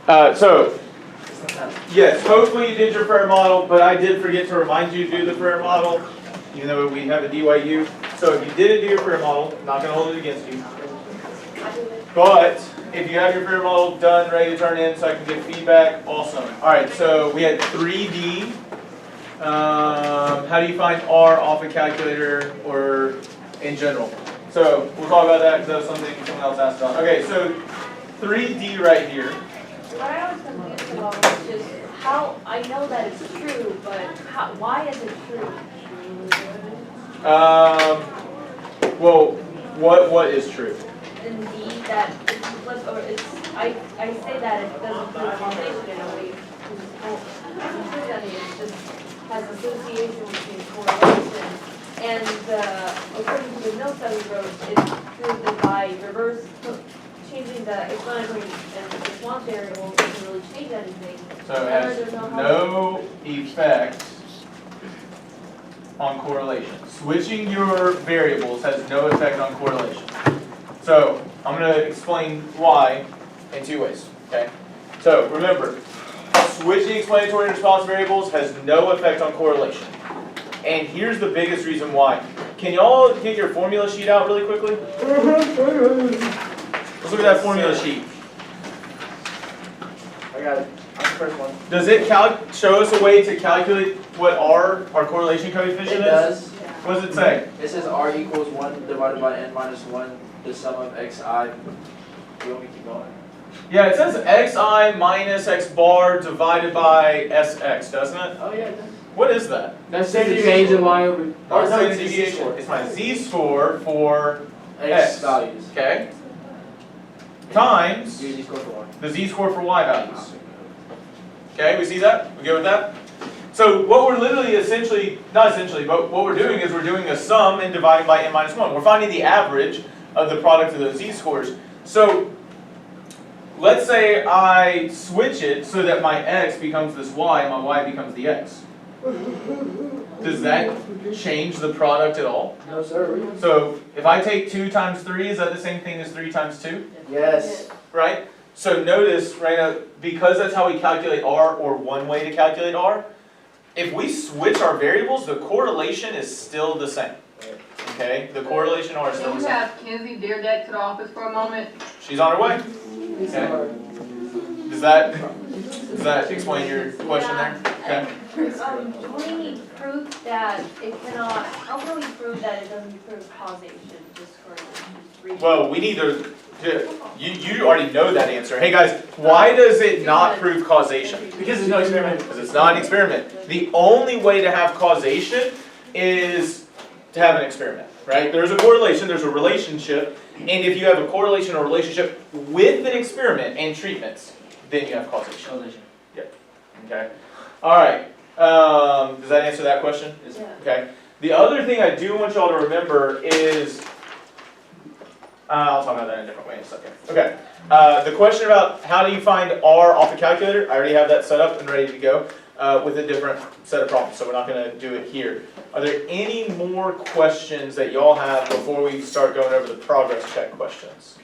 So, yes, hopefully you did your prayer model, but I did forget to remind you to do the prayer model, even though we have a DYU. So if you didn't do your prayer model, I'm not going to hold it against you. But if you have your prayer model done, ready to turn in so I can get feedback, awesome. All right, so we had 3D. How do you find R off a calculator or in general? So we'll talk about that because that was something someone else asked about. Okay, so 3D right here. What I was confused about is just how, I know that it's true, but why is it true? Well, what is true? Indeed, that if you flip over, I say that it doesn't prove causation in a way. It just has association between correlation. And according to the notes that we wrote, it's proved by changing the explanatory and response variables doesn't really change anything. So it has no effect on correlation. Switching your variables has no effect on correlation. So I'm going to explain why in two ways. Okay. So remember, switching explanatory and response variables has no effect on correlation. And here's the biggest reason why. Can y'all get your formula sheet out really quickly? Let's look at that formula sheet. I got it. I'm the first one. Does it show us a way to calculate what our correlation coefficient is? It does. What does it say? It says R equals 1 divided by n minus 1, the sum of xi. You want me to keep going? Yeah, it says xi minus x bar divided by sx, doesn't it? Oh yeah, it does. What is that? That's standard deviation y over. Or no, standard it's deviation. z-score. It's my z-score for X values. okay, times Your z-score for y. the z-score for y values. Okay, we see that? We good with that? So what we're literally not essentially, but what we're doing is we're doing a sum and dividing by n minus 1. We're finding the average of the product of those z-scores. So let's say I switch it so that my x becomes this y and my y becomes the x. Does that change the product at all? No sir. So if I take 2 times 3, is that the same thing as 3 times 2? Yes. Right? So notice right now, because that's how we calculate R, or one way to calculate R, if we switch our variables, the correlation is still the same. Okay? The correlation R is still Can the we same. have Kenzie Deerdeck to the office for a moment? She's on her way. Okay? Does that explain your question there? Okay. Do we need proof that it cannot, how can we prove that it doesn't prove causation just for reason? Well, we need to, you already know that answer. Hey guys, why does it not prove causation? Because there's no experiment. Because it's not an experiment. The only way to have causation is to have an experiment, right? There's a correlation, there's a relationship, and if you have a correlation or relationship with an experiment and treatments, then you have causation. Yep. Okay. All right. Does that answer that question? Yeah. Okay. The other thing I do want y'all to remember is, I'll talk about that in a different way in a second. Okay. The question about how do you find R off a calculator, I already have that set up and ready to go with a different set of problems, so we're not going to do it here. Are there any more questions that y'all have before we start going over the progress check questions?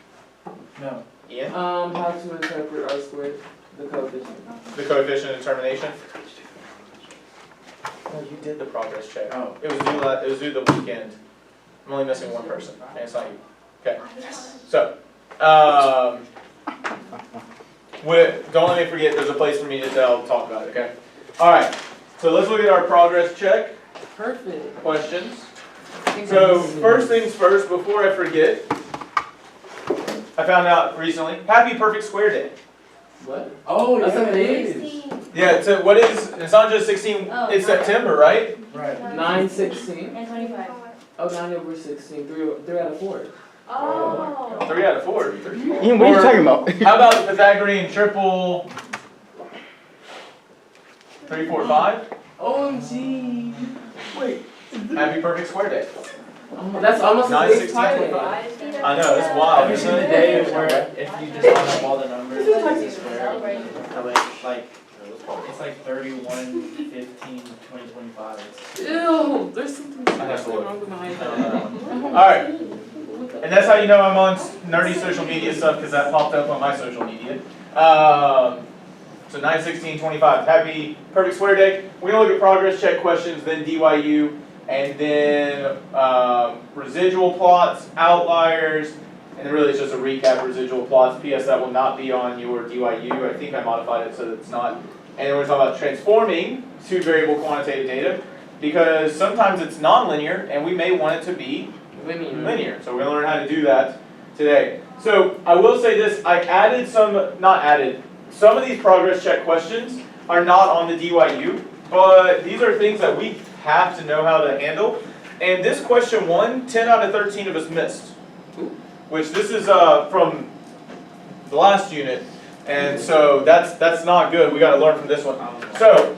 No. Ian? How to interpret R squared, the coefficient. The coefficient of determination? No, you did the progress check. Oh. It was due the weekend. I'm only missing one person, and it's not you. Okay. So, don't let me forget, there's a place for me to talk about it, okay? All right, so let's look at our progress check Perfect. questions. So, first things first, before I forget, I found out recently, Happy Perfect Square Day. What? Oh, That's yeah, a it page. is. Yeah, so what is, it's not just 16, it's September, right? Right. 9/16. And 25. Oh, 9 over 16. 3 out of 4. Oh. 3 out of 4. Ian, what are you talking about? How about the Pythagorean triple 3, 4, 5? OMG. Wait. Happy Perfect Square Day. Oh, that's almost a big 9/16. title. I know, it's wild. Have you seen the day where if you just add up all the numbers, it's a square? Like, it's like 31, 15, 20, 25. Ew, there's something I have to look. wrong with my iPad. Alright, and that's how you know I'm on nerdy social media stuff, because that popped up on my social media. So 9, 16, 25. Happy perfect square day. We're going to look at progress check questions, then DYU, and then residual plots, outliers, and then really it's just a recap of residual plots. PS, that will not be on your DYU. I think I modified it so that it's not. And then we're talking about transforming two variable quantitative data, because sometimes it's nonlinear and we may want it to be linear. So we're going to learn how to do that today. So I will say this, I added some of these progress check questions are not on the DYU, but these are things that we have to know how to handle. And this question 1, 10 out of 13 of us missed, which this is from the last unit. And so that's not good. We got to learn from this one. So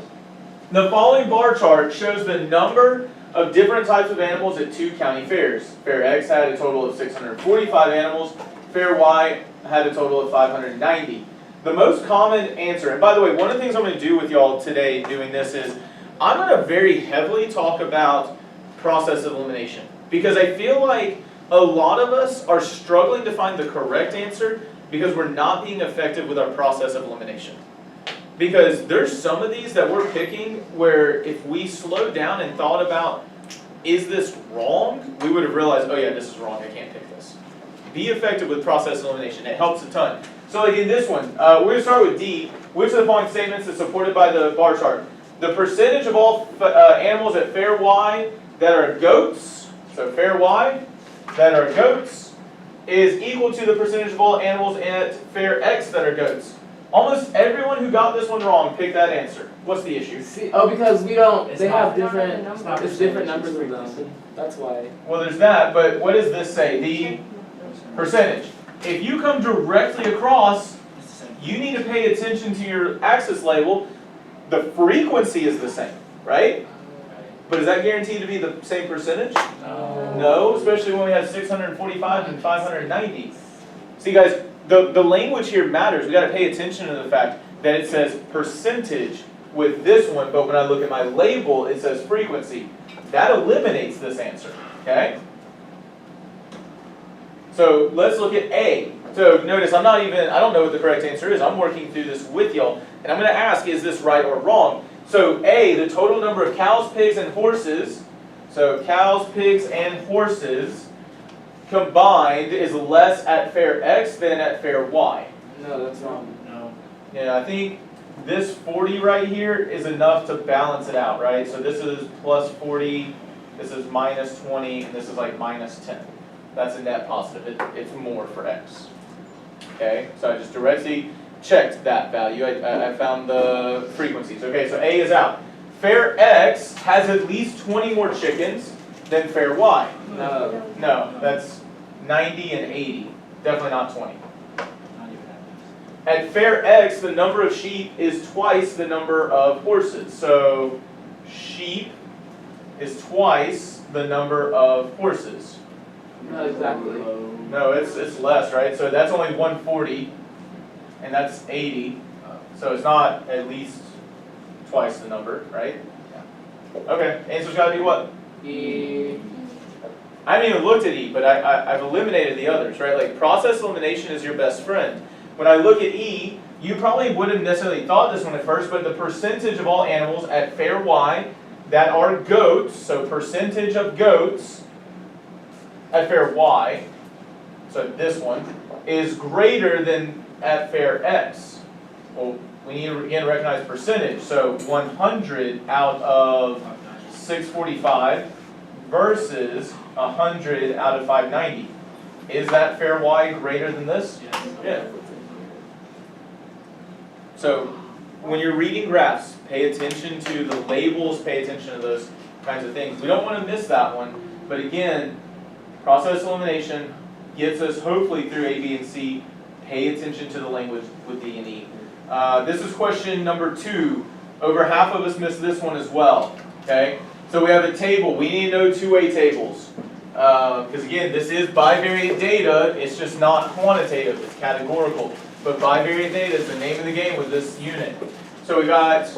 the following bar chart shows the number of different types of animals at 2 county fairs. Fair X had a total of 645 animals. Fair Y had a total of 590. The most common answer, and by the way, one of the things I'm going to do with y'all today doing this is I'm going to very heavily talk about process of elimination, because I feel like a lot of us are struggling to find the correct answer because we're not being effective with our process of elimination. Because there's some of these that we're picking where if we slowed down and thought about, is this wrong? We would have realized, oh yeah, this is wrong, I can't pick this. Be effective with process of elimination, it helps a ton. So like in this one, we're going to start with D. Which of the following statements is supported by the bar chart? The percentage of all animals at fair Y that are goats, so fair Y, that are goats, is equal to the percentage of all animals at fair X that are goats. Almost everyone who got this one wrong picked that answer. What's the issue? Because we don't, It's they not- have different, it's not it's different percentage, numbers it's of them, that's why. Well, there's that, but what does this say? The percentage. If you come directly across, It's the same. you need to pay attention to your axis label. The frequency is the same, right? But is that guaranteed to be the same percentage? No, especially when we have 645 and 590. See guys, the language here matters. We got to pay attention to the fact that it says percentage with this one, but when I look at my label, it says frequency. That eliminates this answer, okay? So let's look at A. So notice I don't know what the correct answer is. I'm working through this with y'all, and I'm going to ask, is this right or wrong? So A, the total number of cows, pigs, and horses, so cows, pigs, and horses combined is less at fair X than at fair Y. No, that's wrong. No. Yeah, I think this 40 right here is enough to balance it out, right? So this is plus 40, this is minus 20, and this is like minus 10. That's a net positive. It's more for X. Okay, so I just directly checked that value. I found the frequencies. Okay, so A is out. Fair X has at least 20 more chickens than fair Y. No. No, that's 90 and 80. Definitely not 20. Not even that. At fair X, the number of sheep is twice the number of horses. So sheep is twice the number of horses. Not exactly. No, it's less, right? So that's only 140, and that's 80. So it's not at least twice the number, right? Okay, answer's got to be what? E. I haven't even looked at E, but I've eliminated the others, right? Like process elimination is your best friend. When I look at E, you probably wouldn't necessarily thought this one at first, but the percentage of all animals at fair Y that are goats, so percentage of goats at fair Y, so this one, is greater than at fair X. Well, we need to again recognize percentage, so 100 out of 645 versus 100 out of 590. Is that fair Y greater than this? Yes. Yeah. So when you're reading graphs, pay attention to the labels, pay attention to those kinds of things. We don't want to miss that one, but again, process elimination gets us hopefully through A, B, and C. Pay attention to the language with D and E. This is question number 2. Over half of us missed this one as well. Okay, so we have a table. We need to know two-way tables. Because again, this is bivariate data. It's just not quantitative. It's categorical. But bivariate data is the name of the game with this unit. So we got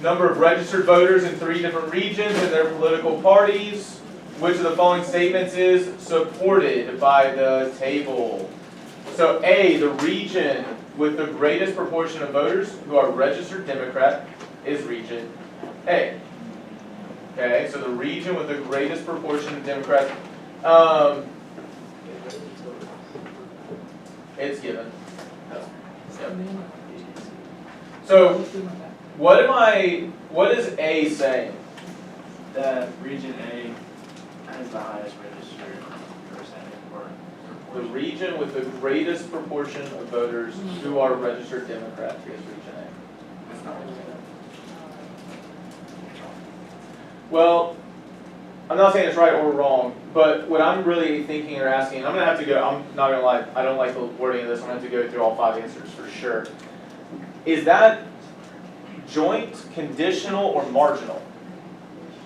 number of registered voters in 3 different regions and their political parties. Which of the following statements is supported by the table? So A, the region with the greatest proportion of voters who are registered Democrat is region A. Okay, so the region with the greatest proportion of Democrats, it's given. Yep. So, what is A saying? That region A has the highest registered percentage or The region with the greatest proportion of voters who are registered Democrat is region A. Well, I'm not saying it's right or wrong, but what I'm really thinking or asking, I'm not gonna lie, I don't like the wording of this, I'm gonna have to go through all 5 answers for sure. Is that joint, conditional, or marginal?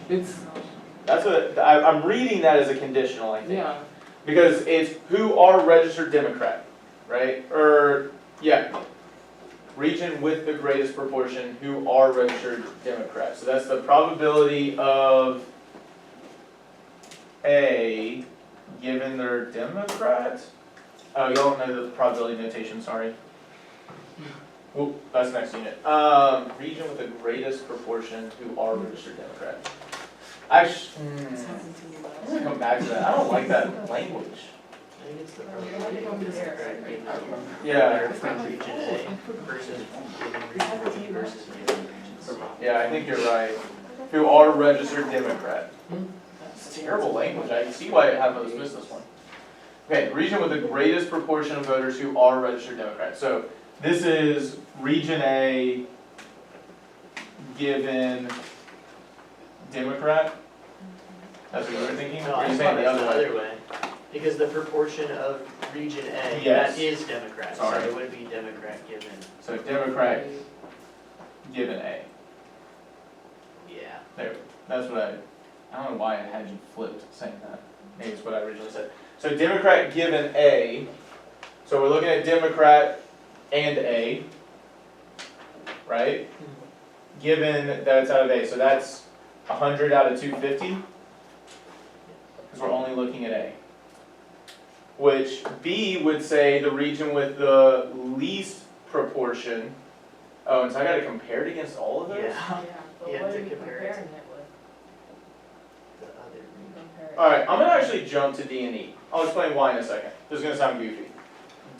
That's what, I'm reading that as a conditional, I think. Yeah. Because it's who are registered Democrat, right? Or, yeah. Region with the greatest proportion who are registered Democrat. So that's the probability of A given they're Democrat. Oh, y'all don't know the probability notation, sorry. Well, that's next unit. Region with the greatest proportion who are registered Democrat. I'm gonna come back to that. I don't like that language. I think it's the probability of Democrat given Yeah. from region A versus given region B versus given region C. Yeah, I think you're right. Who are registered Democrat. It's terrible language. I see why I have those missed this one. Okay, region with the greatest proportion of voters who are registered Democrat. So this is region A given Democrat. That's what you were thinking? No, Or are I you thought saying the that's the other other way. Because the proportion of region A, Yes. that is Democrat, so Sorry. it would be Democrat given, So Democrat given A. yeah. There, that's what I don't know why I had you flipped saying that. Maybe it's what I originally said. So Democrat given A, so we're looking at Democrat and A, right? Given that it's out of A, so that's 100 out of 250, because we're only looking at A. Which B would say the region with the least proportion. Oh, and so I gotta compare it against all of those? Yeah, But Yeah, what to are you compare it comparing it with? the other region. Alright, I'm gonna actually jump to D and E. I'll explain why in a second. This is gonna sound goofy.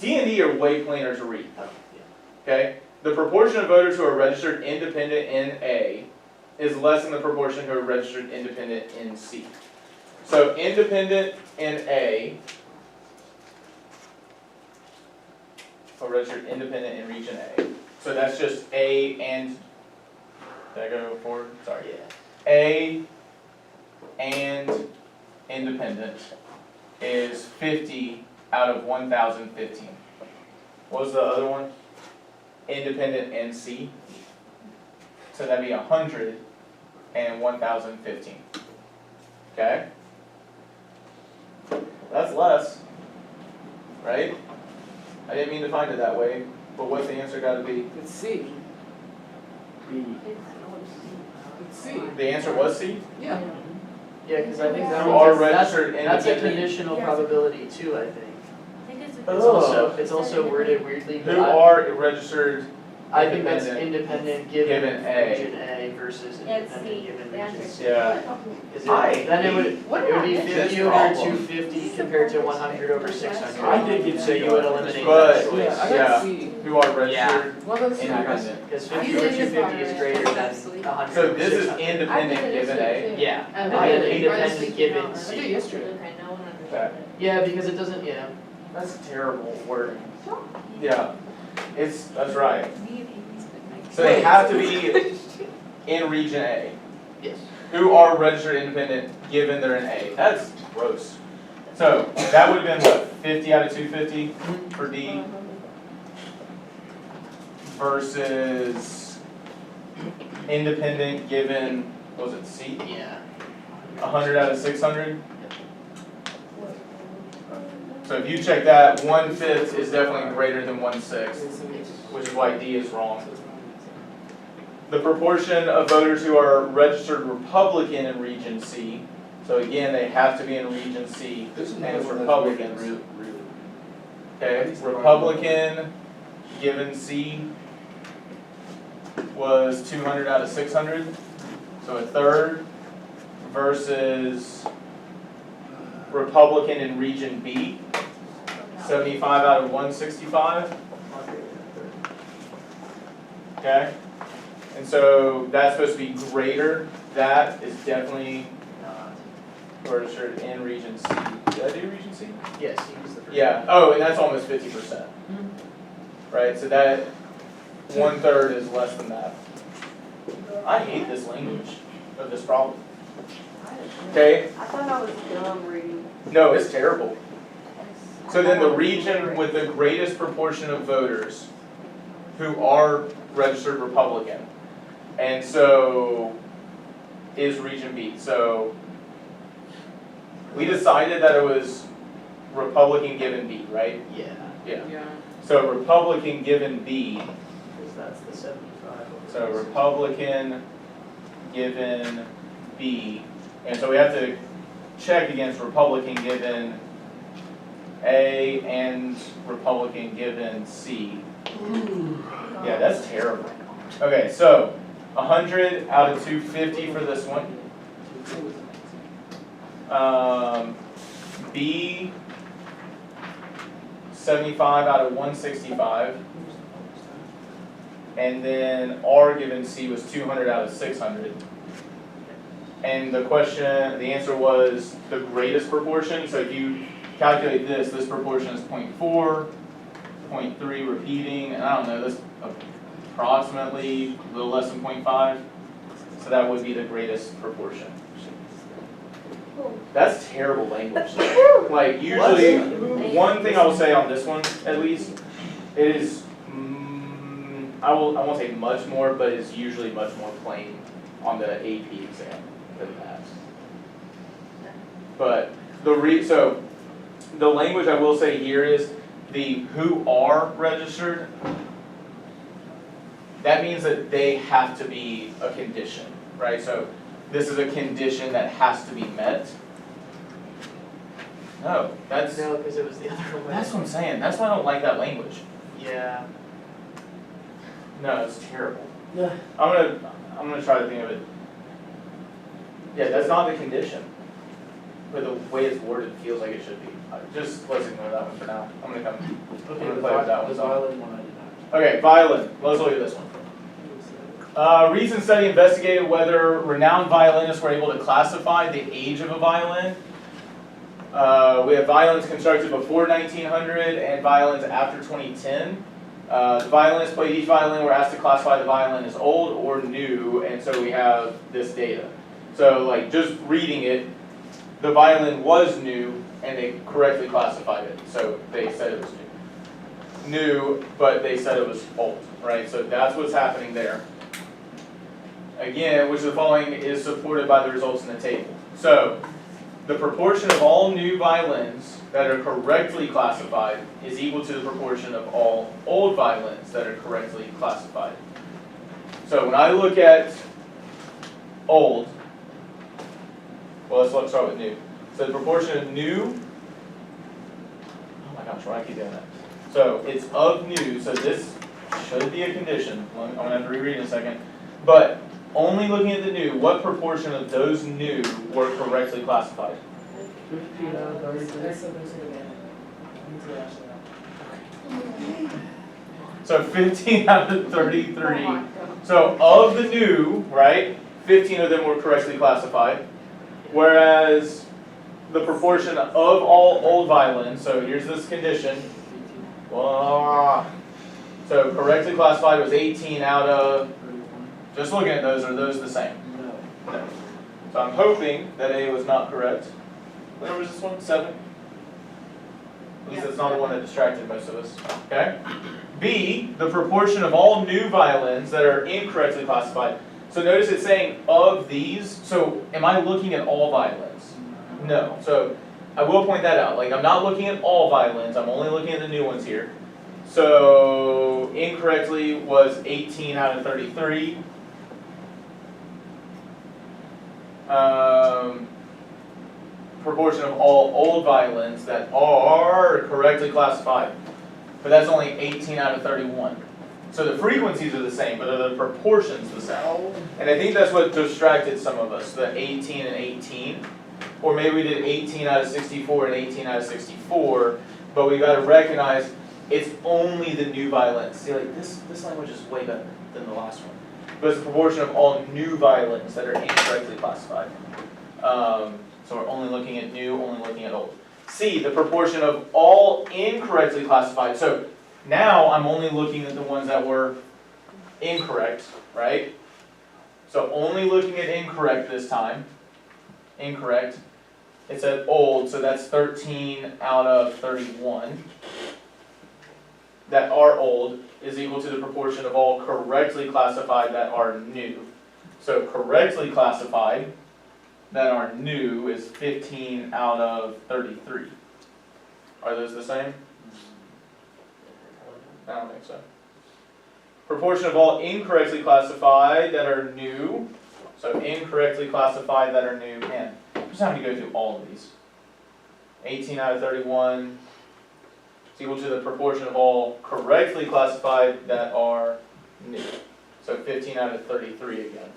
D and E are way plainer to read, Oh, okay? The proportion of voters who are registered independent in A is less than the proportion who are registered independent in C. So independent in A, or registered independent in region A. So that's just A and, did I go forward? Sorry. yeah. A and independent is 50 out of 1,015. What was the other one? Independent and C. So that'd be 100 and 1,015. Okay? That's less, right? I didn't mean to find it that way, but what's the answer gotta be? It's C. B. It's C. The answer was C? Yeah. Yeah, because I think that Who one's are a- registered that's a independent. conditional probability too, I think. I think it's Oh. It's also worded weirdly, but Who are registered I think that's independent given Given A. region A versus Yeah, it's independent C. given The region answer. C. Yeah. Is I it, then it would be this 50 over problem. 250 compared to 100 over 600. I think it's So you would eliminate But- that choice. Yeah, I Yeah. got C. Who are registered Well, that's independent. Because 50 over 250 is greater than 100 So over this is 600. independent given A? Yeah, Oh, and really? then independent given I did C. yesterday. Okay, no one Okay. understood it. Yeah, because it doesn't, yeah. That's terrible wording. Yeah, that's right. So they have to be in region A, Yes. who are registered independent given they're in A. That's gross. So that would have been what, 50 out of 250 for D versus independent given, what was it, C? Yeah. 100 out of 600? So if you check that, 1/5 is definitely greater than 1/6, which is why D is wrong. The proportion of voters who are registered Republican in Region C, so again, they have to be in Region C, and it's Republicans. Okay, Republican given C was 200 out of 600, so a third, versus Republican in region B, 75 out of 165. Okay? And so that's supposed to be greater. That is definitely registered in region C. Did I do region C? Yes, he was the first. Yeah. Oh, and that's almost 50%. Right? So that 1/3 is less than that. I hate this language of this problem. Okay? I thought I was dumb reading. No, it's terrible. So then the region with the greatest proportion of voters who are registered Republican, and so is region B. So we decided that it was Republican given B, right? Yeah, Yeah. So Republican given B, because that's the 75. so Republican given B, and so we have to check against Republican given A and Republican given C. Yeah, that's terrible. Okay, so 100 out of 250 for this one. B, 75 out of 165. And then R given C was 200 out of 600. And the question, the answer was the greatest proportion. So if you calculate this proportion is 0.4, 0.3 repeating, and I don't know, this approximately a little less than 0.5. So that would be the greatest proportion. That's terrible language. Like usually, one thing I will say on this one, at least, it is, I won't say much more, but it's usually much more plain on the AP exam than that. But so the language I will say here is the who are registered. That means that they have to be a condition, right? So this is a condition that has to be met. No, that's No, because it was the other way. that's what I'm saying. That's why I don't like that language. Yeah. No, it's terrible. I'm gonna try to think of it. Yeah, that's not the condition. But the way it's worded feels like it should be. Just let's ignore that one for now. I'm gonna come. Okay, gonna the play with that one. the violin one I did not. Okay, violin. Let's look at this one. Recent study investigated whether renowned violinists were able to classify the age of a violin. We have violins constructed before 1900 and violins after 2010. The violinists played each violin were asked to classify the violin as old or new, and so we have this data. So like just reading it, the violin was new and they correctly classified it. So they said it was new, but they said it was old, right? So that's what's happening there. Again, which of the following is supported by the results in the table. So the proportion of all new violins that are correctly classified is equal to the proportion of all old violins that are correctly classified. So when I look at old, well, let's start with new. So the proportion of new, oh my gosh, why do I keep doing that? So it's of new, so this should be a condition. I'm gonna have to reread in a second. But only looking at the new, what proportion of those new were correctly classified? 15 out of 33. So 15 out of 33. Oh my God. So of the new, right, 15 of them were correctly classified. Whereas the proportion of all old violins, so here's this condition. So correctly classified was 18 out of, just looking at those, are those the same? No. No. So I'm hoping that A was not correct. What number is this one? 7? At least that's not the one that distracted most of us. Okay? B, the proportion of all new violins that are incorrectly classified. So notice it's saying of these. So am I looking at all violins? No. So I will point that out. Like I'm not looking at all violins. I'm only looking at the new ones here. So incorrectly was 18 out of 33. Proportion of all old violins that are correctly classified. but that's only 18 out of 31. So the frequencies are the same, but are the proportions the same? And I think that's what distracted some of us, the 18 and 18. Or maybe we did 18 out of 64 and 18 out of 64, but we gotta recognize it's only the new violins. See, like this language is way better than the last one. But it's the proportion of all new violins that are incorrectly classified. So we're only looking at new, only looking at old. C, the proportion of all incorrectly classified. So now I'm only looking at the ones that were incorrect, right? So only looking at incorrect this time. Incorrect. It said old, so that's 13 out of 31. That are old is equal to the proportion of all correctly classified that are new. So correctly classified that are new is 15 out of 33. Are those the same? I don't think so. Proportion of all incorrectly classified that are new. So incorrectly classified that are new. Man, I'm just having to go through all of these. 18 out of 31 is equal to the proportion of all correctly classified that are new. So 15 out of 33 again.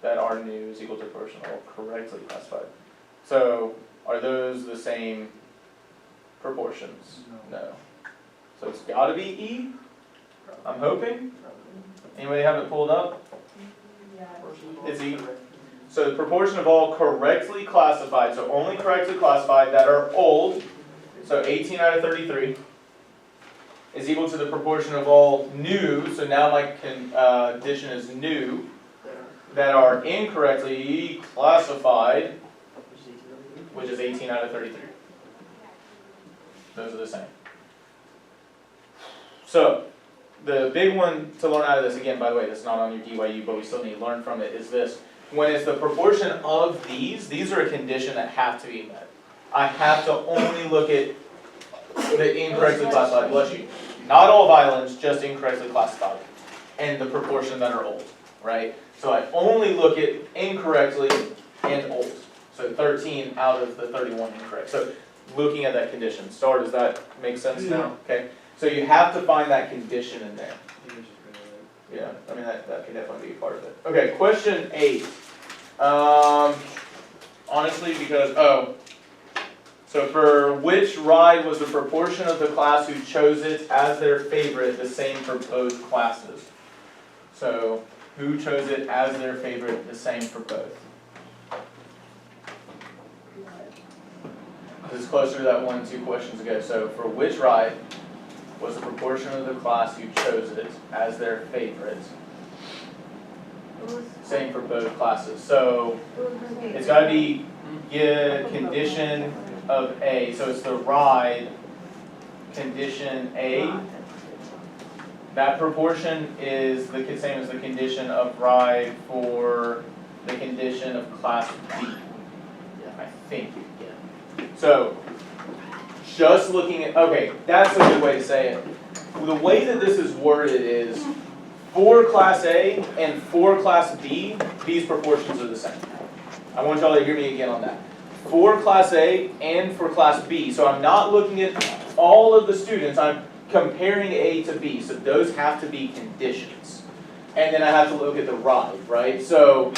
That are new is equal to the proportion of all correctly classified. So are those the same proportions? No. So it's got to be E, I'm hoping. Anybody have it pulled up? It's E. So the proportion of all correctly classified, so only correctly classified that are old, so 18 out of 33, is equal to the proportion of all new, so now my condition is new, that are incorrectly classified, which is 18 out of 33. Those are the same. So, the big one to learn out of this, again, by the way, that's not on your DYU, but we still need to learn from it, is this. When it's the proportion of these are a condition that have to be met. I have to only look at the incorrectly classified, bless you. Not all violins, just incorrectly classified. And the proportion that are old, right? So I only look at incorrectly and old. So 13 out of the 31 incorrect. So looking at that condition. Star, does that make sense now? Okay. So you have to find that condition in there. Yeah, I mean, that can definitely be a part of it. Okay, question 8. Honestly, because, so for which ride was the proportion of the class who chose it as their favorite the same for both classes? So, who chose it as their favorite the same for both? This is closer to that 1-2 questions ago. So, for which ride was the proportion of the class who chose it as their favorite? Same for both classes. So it's got to be condition of A. So it's the ride condition A. That proportion is the same as the condition of ride for the condition of class B. I think. So just looking at, okay, that's a good way to say it. The way that this is worded is, for Class A and for Class B, these proportions are the same. I want y'all to hear me again on that. For Class A and for Class B, so I'm not looking at all of the students, I'm comparing A to B, so those have to be conditions. And then I have to look at the ride, right? So,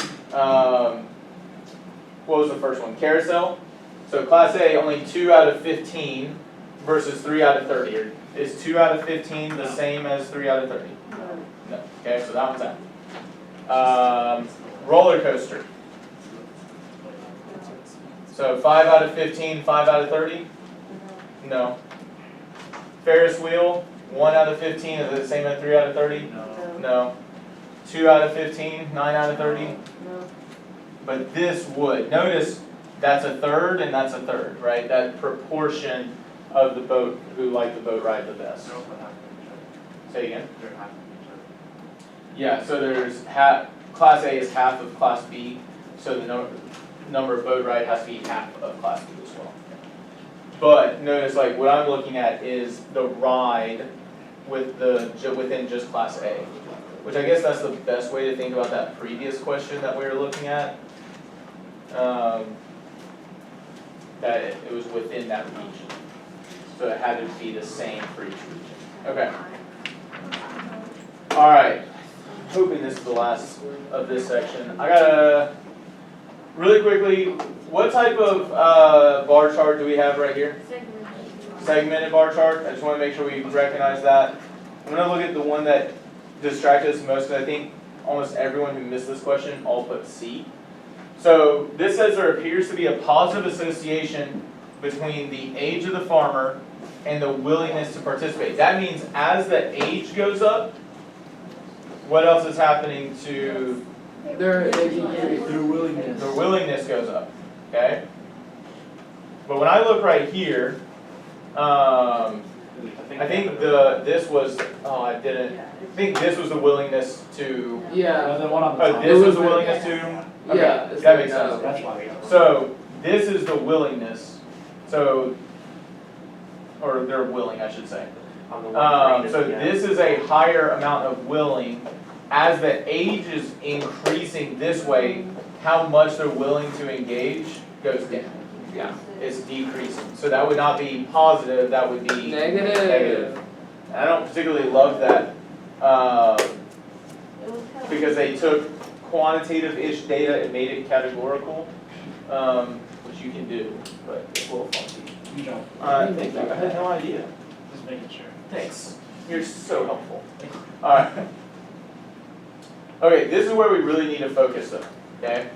what was the first one? Carousel? So Class A, only 2 out of 15 versus 3 out of 30. Or is 2 out of 15 the same as 3 out of 30? No. Okay, so that one's out. Roller coaster. So 5 out of 15, 5 out of 30? No. Ferris wheel, 1 out of 15 is the same as 3 out of 30? No. 2 out of 15, 9 out of 30? No. But this would. Notice that's a third and that's a third, right? That proportion of the boat who like the boat ride the best. Say again? Yeah, so there's Class A is half of Class B, so the number of boat ride has to be half of Class B as well. But notice, like, what I'm looking at is the ride with within just Class A, which I guess that's the best way to think about that previous question that we were looking at. That it was within that region. So it had to be the same for each region. Okay. All right. Hoping this is the last of this section. I gotta, really quickly, what type of bar chart do we have right here? Segmented bar chart. I just want to make sure we recognize that. I'm going to look at the one that distracted us the most, because I think almost everyone who missed this question all put C. So this says there appears to be a positive association between the age of the farmer and the willingness to participate. That means as the age goes up, what else is happening to Their willingness. their willingness goes up, okay? But when I look right here, I think this was, I think this was the willingness to, Yeah. The one on the top. this was the willingness to, okay, Yeah. that makes sense. That's why we got. So this is the willingness, so, or they're willing, I should say. So this is a higher amount of willing. As the age is increasing this way, how much they're willing to engage goes down. Yeah, it's decreasing. So that would not be positive, that would be negative. I don't particularly love that because they took quantitative-ish data and made it categorical, which you can do, but it's a little funky. You don't. Thank you. I had no idea. Just making sure. Thanks. You're so helpful. All right. Okay, this is where we really need to focus though, okay?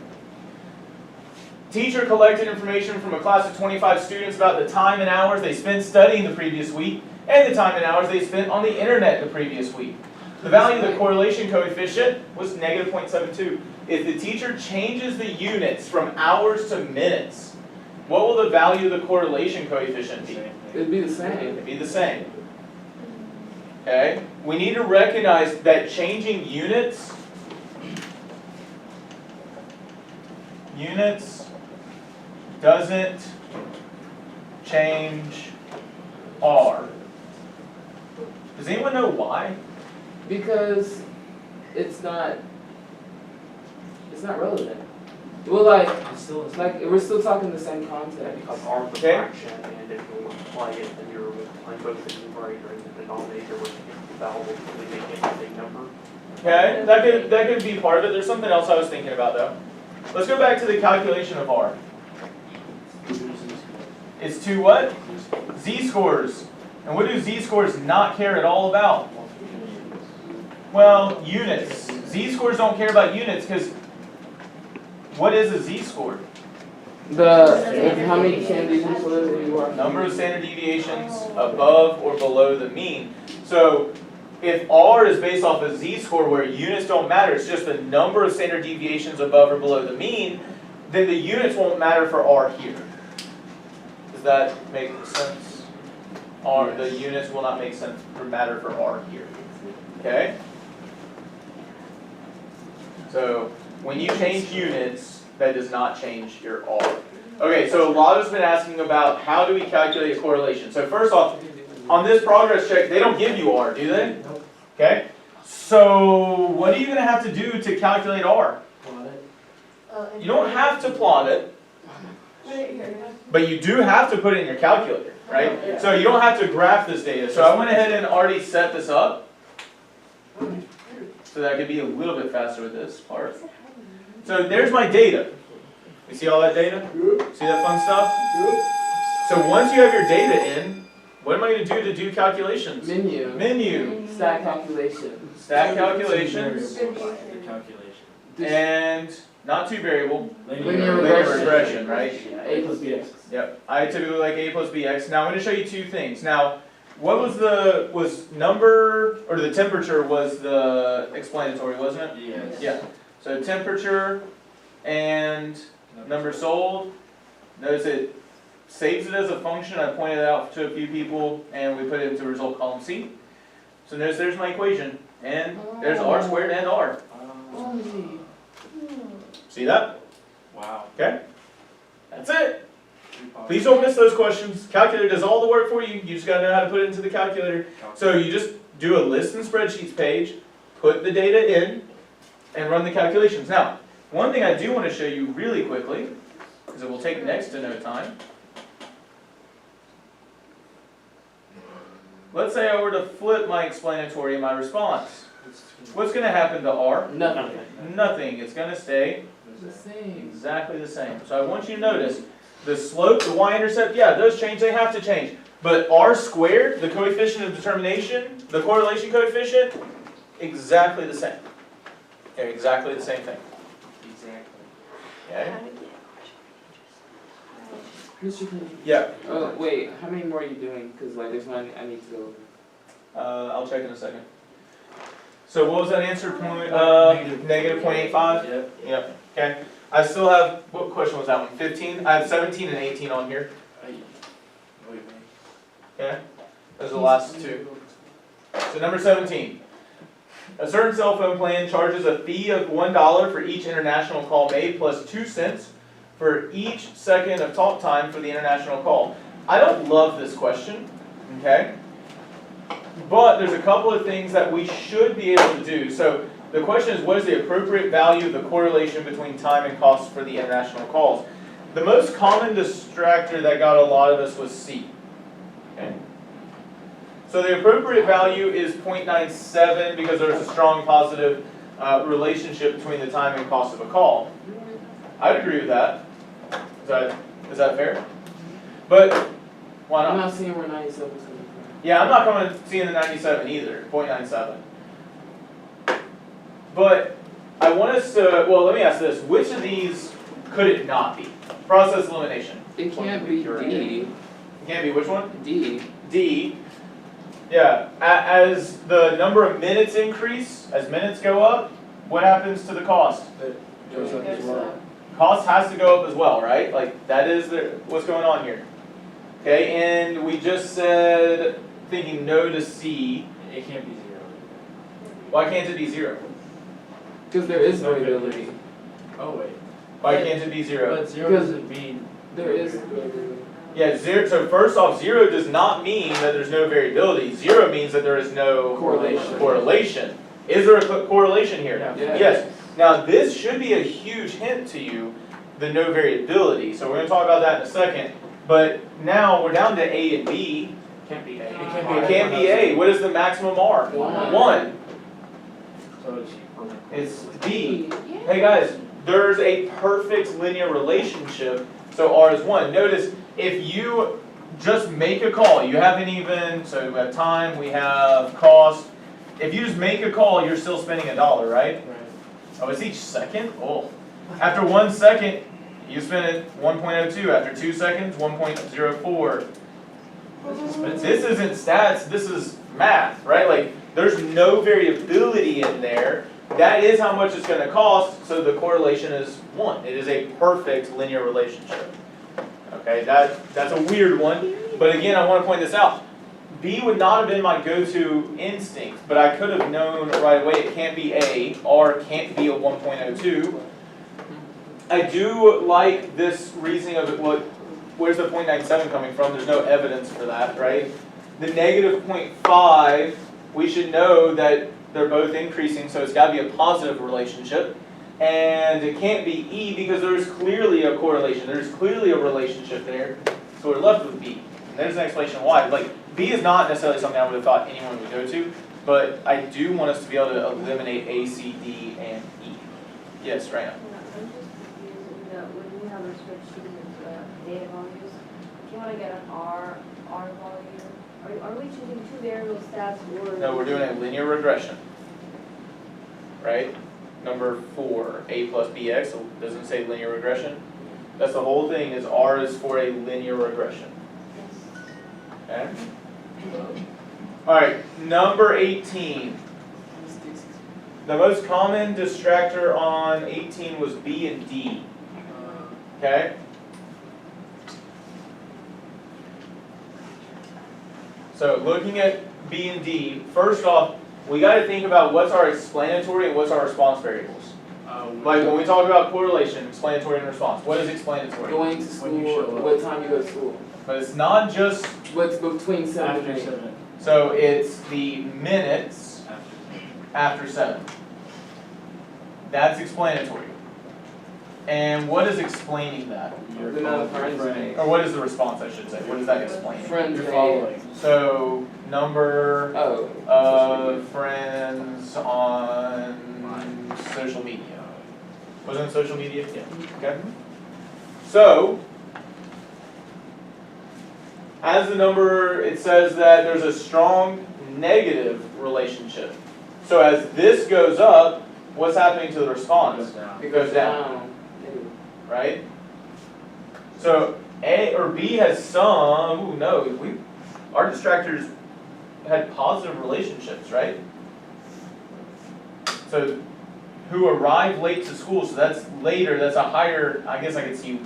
Teacher collected information from a class of 25 students about the time and hours they spent studying the previous week and the time and hours they spent on the internet the previous week. The value of the correlation coefficient was negative 0.72. If the teacher changes the units from hours to minutes, what will the value of the correlation coefficient be? It'd be the same. It'd be the same. Okay? We need to recognize that changing units doesn't change R. Does anyone know why? Because it's not relevant. Well, like, we're still talking the same context. Because R was a Okay. fraction, and if you multiply it, then you're multiplying both the numerator and the denominator, which is valuable to really make it a big number. Okay, that could be part of it. There's something else I was thinking about though. Let's go back to the calculation of R. It's two what? Z-scores. And what do Z-scores not care at all about? Well, units. Z-scores don't care about units because what is a Z-score? How many candidates you are? Number of standard deviations above or below the mean. So if R is based off a Z-score where units don't matter, it's just the number of standard deviations above or below the mean, then the units won't matter for R here. Does that make sense? The units will not make sense or matter for R here. Okay? So when you change units, that does not change your R. Okay, so a lot of us have been asking about how do we calculate a correlation. So first off, on this progress check, they don't give you R, do they? Okay? So what are you going to have to do to calculate R? You don't have to plot it, but you do have to put it in your calculator, right? So you don't have to graph this data. So I went ahead and already set this up so that I could be a little bit faster with this part. So there's my data. You see all that data? See that fun stuff? So once you have your data in, what am I going to do calculations? Menu. Stack calculation. Stack calculations. And not two variable. Linear regression, right? A plus bx. Yep. I typically like a plus bx. Now I'm going to show you two things. Now, what was number, or the temperature was the explanatory, wasn't it? Yes. Yeah. So temperature and number sold. Notice it saves it as a function. I pointed it out to a few people, and we put it into result column C. So notice there's my equation, and there's R squared and R. See that? Wow. Okay? That's it. Please don't miss those questions. Calculator does all the work for you. You just got to know how to put it into the calculator. So you just do a list and spreadsheets page, put the data in, and run the calculations. Now, one thing I do want to show you really quickly, because it will take next to no time. let's say I were to flip my explanatory and my response. What's gonna happen to R? Nothing. Nothing, it's gonna stay The same. exactly the same. So I want you to notice, the slope, the y-intercept, yeah, those change, they have to change. But R squared, the coefficient of determination, the correlation coefficient, exactly the same. Okay, exactly the same thing, Exactly. okay? Mr. King. Yeah, Oh, wait, how many more are you doing? Cause like there's one I need to go over. I'll check in a second. So what was that answer, point, negative 0.85? Yep. Yep, okay. I still have, what question was that one, 15? I have 17 and 18 on here, Wait, okay? Those are the last two. So number 17. A certain cell phone plan charges a fee of $1 for each international call made plus 2 cents for each second of talk time for the international call. I don't love this question, okay? But there's a couple of things that we should be able to do. So the question is, what is the appropriate value of the correlation between time and cost for the international calls? The most common distractor that got a lot of us was C. Okay? So the appropriate value is 0.97 because there's a strong positive relationship between the time and cost of a call. I'd agree with that. Is that fair? But why I'm not? not seeing where 97 is coming from. Yeah, I'm not coming to seeing the 97 either, 0.97. But I want us to, well, let me ask this. Which of these could it not be? Process elimination. It can't be D. It can't be which one? D. D. Yeah, as the number of minutes increase, as minutes go up, what happens to the cost? Goes up as well. Cost has to go up as well, right? Like, that is what's going on here. Okay, and we just said, thinking no to C. It can't be 0. Why can't it be 0? Because there is variability. Oh wait. Why can't it be 0? But 0 Because doesn't mean. There is variability. Yeah, 0, so first off, 0 does not mean that there's no variability. 0 means that there is no correlation. Is there a correlation here? Yeah. Yes. Now this should be a huge hint to you, the no variability. So we're going to talk about that in a second. But now we're down to A and B. Can't be A. It It can't be A. What is the maximum R? 1. So It's B. Hey guys, there's a perfect linear relationship. So R is 1. Notice if you just make a call, you haven't even, so we have time, we have cost. If you just make a call, you're still spending $1, right? Oh, it's each second? Oh. After 1 second, you spend it 1.02. After 2 seconds, 1.04. This isn't stats, this is math, right? Like, there's no variability in there. That is how much it's going to cost, so the correlation is 1. It is a perfect linear relationship. Okay, that's a weird one, but again, I want to point this out. B would not have been my go-to instinct, but I could have known right away it can't be A, R can't be a 1.02. I do like this reasoning of where's the 0.97 coming from? There's no evidence for that, right? The negative 0.5, we should know that they're both increasing, so it's got to be a positive relationship. And it can't be E because there's clearly a correlation. There's clearly a relationship there. So we're left with B. And there's an explanation why. Like, B is not necessarily something I would have thought anyone would go to, but I do want us to be able to eliminate A, C, D, and E. Yes, right now. I'm just confused, when you have a spreadsheet of data values, if you want to get an R value, are we choosing 2 variable stats or? No, we're doing a linear regression. Right? Number 4, A plus BX, doesn't say linear regression. That's the whole thing, is R is for a linear regression. Okay? Alright, number 18. The most common distractor on 18 was B and D. Okay? So looking at B and D, first off, we got to think about what's our explanatory and what's our response variables. Like when we talk about correlation, explanatory and response, what is explanatory? Going to school, what time you go to school. But it's not just, What's between 7 and 8. so it's the minutes after 7. That's explanatory. And what is explaining that? The amount of friends you make. Or what is the response, I should say? What is that explaining? Friends You're made. following. So number Oh. of friends on social media. Wasn't it social media? Yeah. Okay. So, as the number, it says that there's a strong negative relationship. So as this goes up, what's happening to the response? down. It goes down, Negative. right? So A or B has some, ooh, no, our distractors had positive relationships, right? So who arrive late to school, so that's later, that's a higher, I guess I can see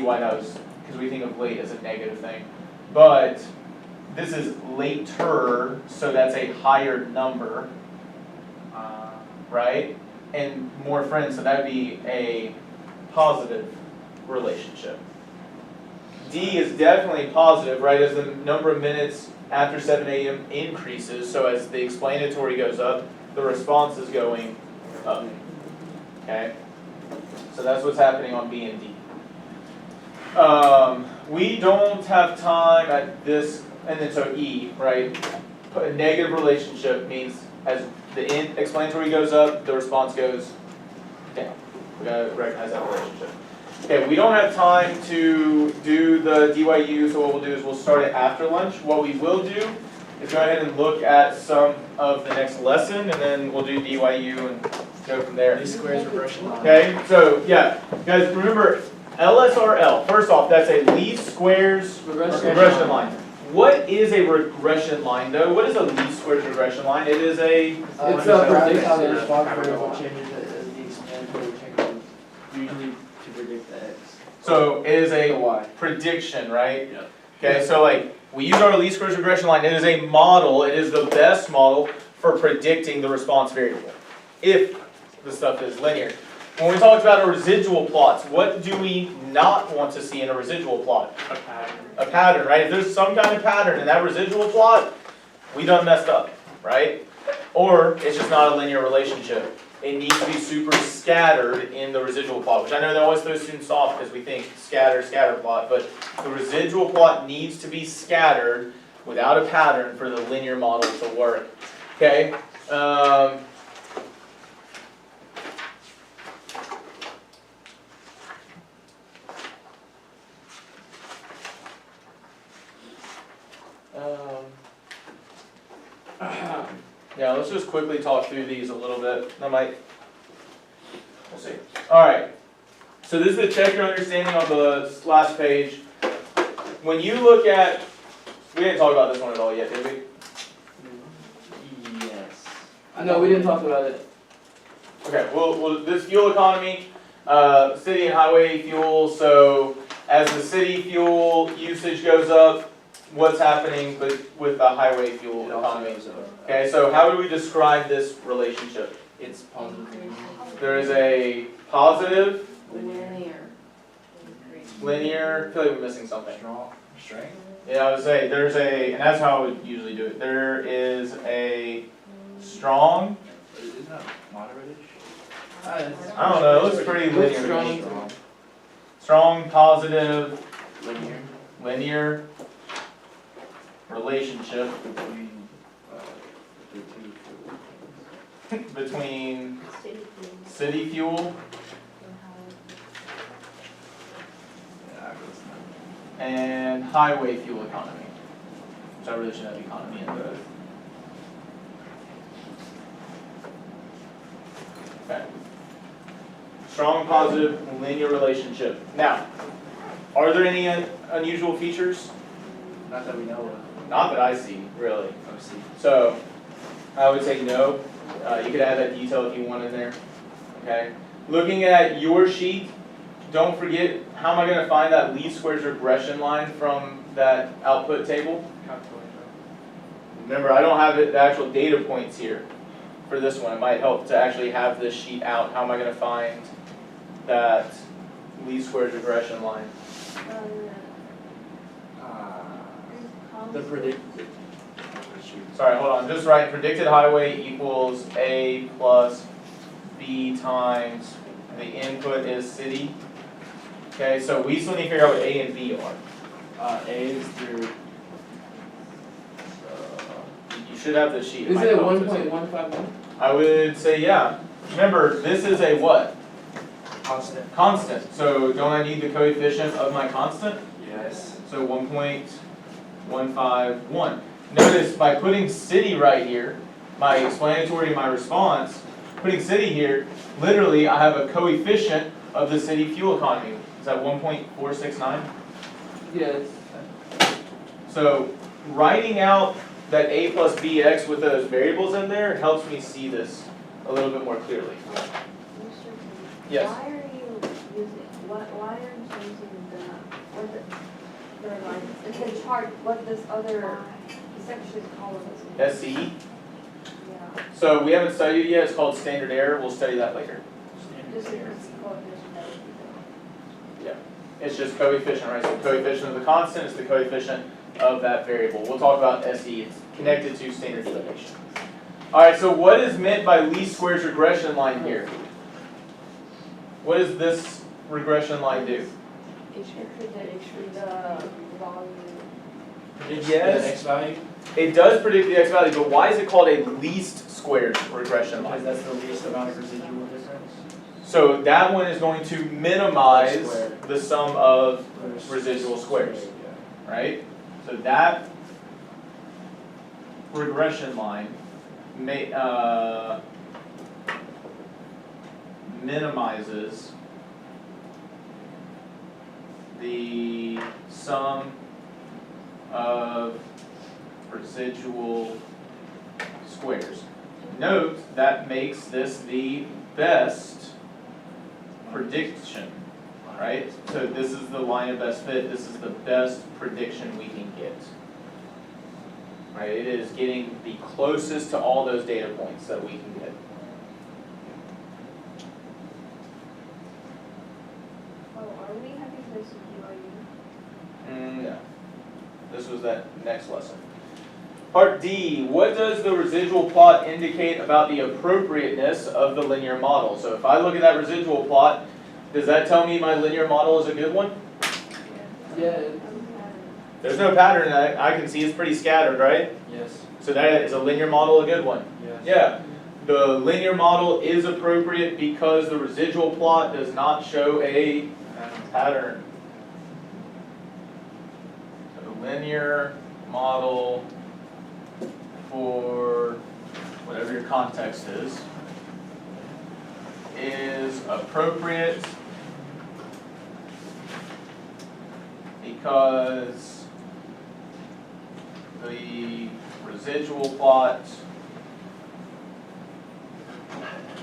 why that was, because we think of late as a negative thing. But this is later, so that's a higher number, right? And more friends, so that would be a positive relationship. D is definitely positive, right? As the number of minutes after 7 a.m. increases, so as the explanatory goes up, the response is going up. Okay? So that's what's happening on B and D. We don't have time at this, and then so E, right? A negative relationship means as the explanatory goes up, the response goes down. We gotta recognize that relationship. Okay, we don't have time to do the DYU, so what we'll do is we'll start it after lunch. What we will do is go ahead and look at some of the next lesson, and then we'll do DYU and go from there. Least squares regression line. Okay, so yeah, guys, remember LSRL. First off, that's a least squares regression line. What is a regression line, though? What is a least squares regression line? It is a It's a predict how the prediction. response variable changes as the explanatory changes, usually to predict the x. so it is The a y. prediction, right? Yeah. Okay, so like we use our least squares regression line. It is a model. It is the best model for predicting the response variable, if the stuff is linear. When we talked about our residual plots, what do we not want to see in a residual plot? A pattern. A pattern, right? If there's some kind of pattern in that residual plot, we done messed up, right? Or it's just not a linear relationship. It needs to be super scattered in the residual plot, which I know that always throws students off because we think scatter plot, but the residual plot needs to be scattered without a pattern for the linear model to work. Okay? Yeah, let's just quickly talk through these a little bit. We'll see. Alright, so this is the check your understanding on the last page. When you look at, we didn't talk about this one at all yet, did we? Yes. No, we didn't talk about it. Okay, well, this fuel economy, city and highway fuel, so as the city fuel usage goes up, what's happening with the highway fuel It also economy? goes up. Okay, so how do we describe this relationship? It's positive. There is a positive, linear, I feel like we're missing something. Strong. Strength? Yeah, I would say there's a, and that's how I would usually do it. There is a strong, Isn't that moderate-ish? I don't know, it looks pretty linear to me. Strong, positive, Linear. linear relationship Between, the two fuels. between city fuel Yeah, I guess and highway fuel economy. Which I really should have economy in both. Okay. Strong, positive, linear relationship. Now, are there any unusual features? not that we know of. Not that I see, really. Oh, see. So, I would say no. You could add that detail if you want in there. Okay. Looking at your sheet, don't forget, how am I going to find that least squares regression line from that output table? Remember, I don't have the actual data points here for this one. It might help to actually have this sheet out. How am I going to find that least squares regression line? The predicted. Sorry, hold on. Just write predicted highway equals A plus B times the input is city. Okay, so we still need to figure out what A and B are. A is through should have the sheet. Is My it phone says 1.151? I would say, yeah. Remember, this is a what? Constant. Constant. So don't I need the coefficient of my constant? Yes. So 1.151. Notice by putting city right here, my explanatory and my response, putting city here, literally I have a coefficient of the city fuel economy. Is that 1.469? Yes. So writing out that a plus bx with those variables in there helps me see this a little bit more clearly. Yes. Why are you using, why are you changing the line, in the chart, what this other section column is? SCE. Yeah. So we haven't studied it yet. It's called standard error. We'll study that later. Just because it's coefficient that would be It's just coefficient, right? So coefficient of the constant is the coefficient of that variable. We'll talk about SE. It's connected to standard deviation. All right. So what is meant by least squares regression line here? What does this regression line do? it predicts the volume. Predicts Yes. the X value, It does predict the x value, but why is it called a least squares regression because line? that's the least amount of residual difference. So that one is going to minimize Square. the sum of Versus residual squares, yeah. right? So that regression line minimizes the sum of residual squares. Note that makes this the best prediction, right? So this is the line of best fit. This is the best prediction we can get. Right? It is getting the closest to all those data points that we can get. Oh, are we having this in DYU? No. This was that next lesson. Part D, what does the residual plot indicate about the appropriateness of the linear model? So if I look at that residual plot, does that tell me my linear model is a good one? Yeah. There's no pattern. I can see it's pretty scattered, right? Yes. So that is a linear model a good one? Yes. Yeah. The linear model is appropriate because the residual plot does not show a pattern. So the linear model for whatever your context is appropriate because the residual plot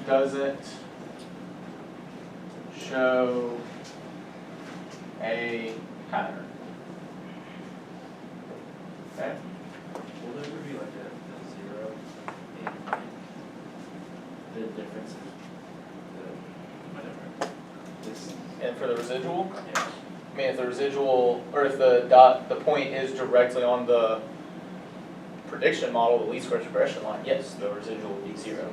doesn't show a pattern. Okay? Will there ever be like a 0 in the difference? Whatever. This. And for the residual, Yeah. I mean, if the residual, or if the point is directly on the prediction model, the least squares regression line, yes, the residual will be 0.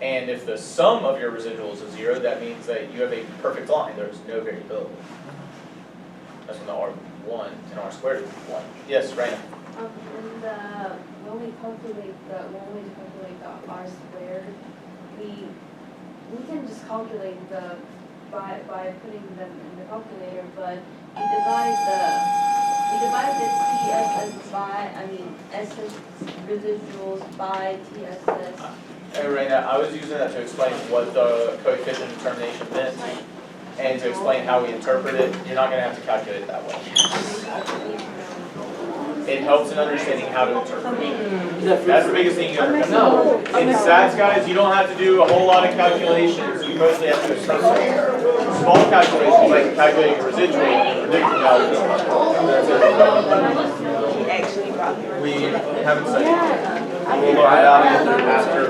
And if the sum of your residuals is 0, that means that you have a perfect line. There's no variability. That's when the R1 and R squared is 1. Yes, Raina? And when we calculate the R squared, we can just calculate the by putting them in the calculator, but we divide the TSS by, SS residuals by TSS. Hey, Raina, I was using that to explain what the coefficient determination meant and to explain how we interpret it. You're not going to have to calculate it that way. It helps in understanding how to interpret it. That's the biggest thing you gotta remember. No. In stats, guys, you don't have to do a whole lot of calculations. You mostly have to interpret. Small calculations like calculating a residual and predicting values. We haven't studied it. We'll learn that after.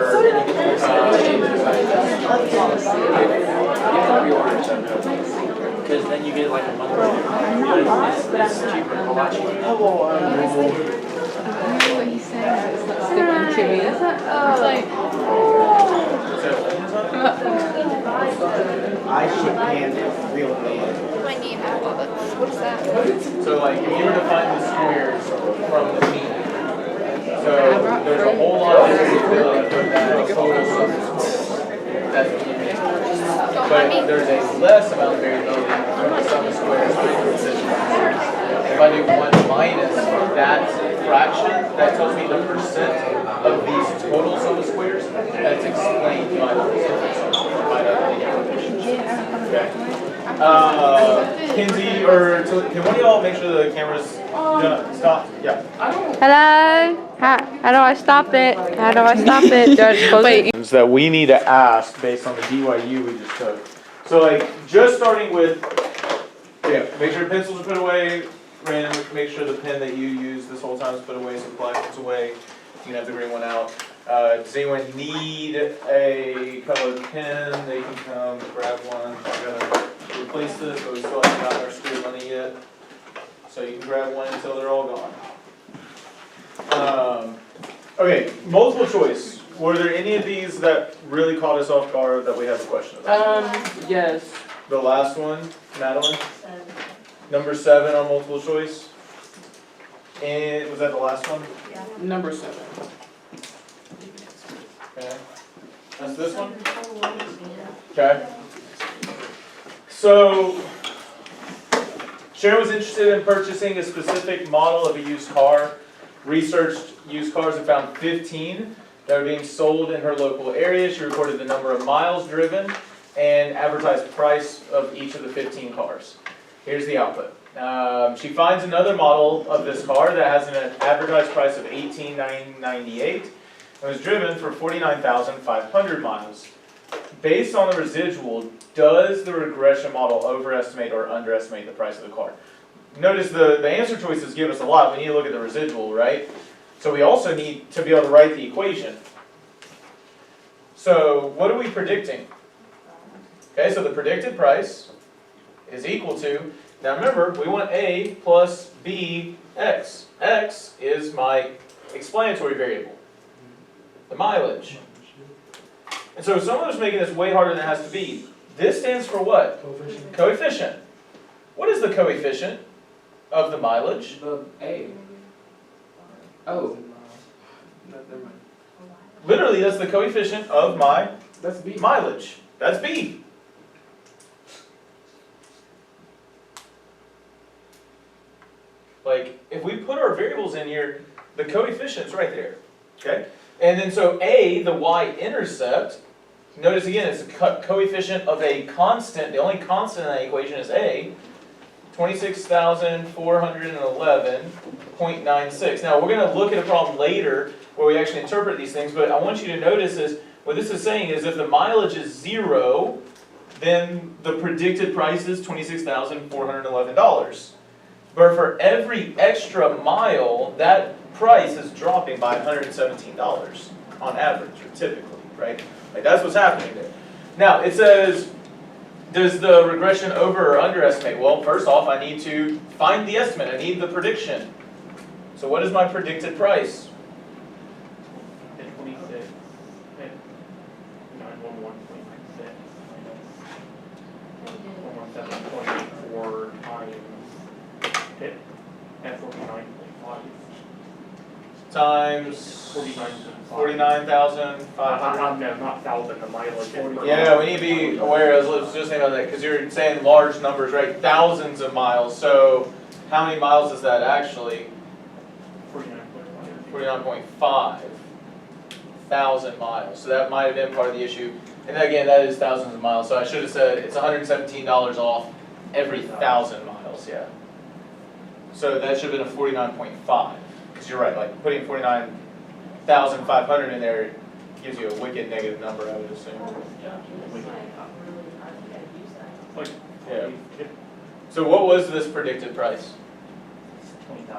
Because then you get like a month. It's cheaper, a lot cheaper. What he's saying is not sticking to me. It's like, I shook hands real good. my name what is that? So like if you were to find the squares from the mean, so there's a whole lot of different ability to put that total sum. That's what you need. But there's a less amount of variability from the sum of squares between the decision. If I do 1 minus that fraction, that tells me the percent of these total sum of squares that's explained by the difference by the coefficient. Okay. Kinsey, or can one of y'all make sure the camera's done? Stop. Yeah. Hello? How do I stop it? How do I stop it? Do I just close it? That we need to ask based on the DYU we just took. So like, just starting with, yeah, make sure pencils are put away. Brandon, make sure the pen that you use this whole time is put away, so the plastic's away. You can have the green one out. Does anyone need a colored pen? They can come grab one. We're gonna replace this, but we still haven't gotten our school money yet. So you can grab one until they're all gone. Okay, multiple choice. Were there any of these that really caught us off guard that we have a question about? Yes. The last one, Madeline? Number 7 on multiple choice. And was that the last one? Number 7. Okay. That's this one? Okay. So, Sharon was interested in purchasing a specific model of a used car. Researched used cars and found 15 that were being sold in her local area. She recorded the number of miles driven and advertised price of each of the 15 cars. Here's the output. She finds another model of this car that has an advertised price of $18,998 and was driven for 49,500 miles. Based on the residual, does the regression model overestimate or underestimate the price of the car? Notice the answer choices give us a lot. We need to look at the residual, right? So we also need to be able to write the equation. So what are we predicting? Okay, so the predicted price is equal to, now remember, we want A plus B X. X is my explanatory variable, the mileage. And so someone's making this way harder than it has to be. This stands for what? Coefficient. What is the coefficient of the mileage? The A. Oh. No, never mind. Literally, that's the coefficient of my That's B. mileage. That's B. Like, if we put our variables in here, the coefficient's right there, okay? And then so A, the y-intercept, notice again, it's a coefficient of a constant. The only constant in that equation is A, 26,411.96. Now, we're going to look at a problem later where we actually interpret these things, but I want you to notice is, what this is saying is if the mileage is 0, then the predicted price is $26,411. But for every extra mile, that price is dropping by $117 on average, or typically, right? Like that's what's happening there. Now, it says, does the regression over or underestimate? Well, first off, I need to find the estimate. I need the prediction. So what is my predicted price? 26, 911.96 minus 117.84 times hit at 49.5. Times 49,500. No, not thousand, the mileage. Yeah, we need to be aware of, let's just think about that, because you're saying large numbers, right? Thousands of miles. So how many miles is that actually? 49.5 thousand miles. So that might have been part of the issue. And again, that is thousands of miles. So I should have said it's $117 off every 1,000 miles, yeah. So that should have been a 49.5. Because you're right, like putting 49,500 in there gives you a wicked negative number, I would assume. Yeah. So what was this predicted price? 20,000, I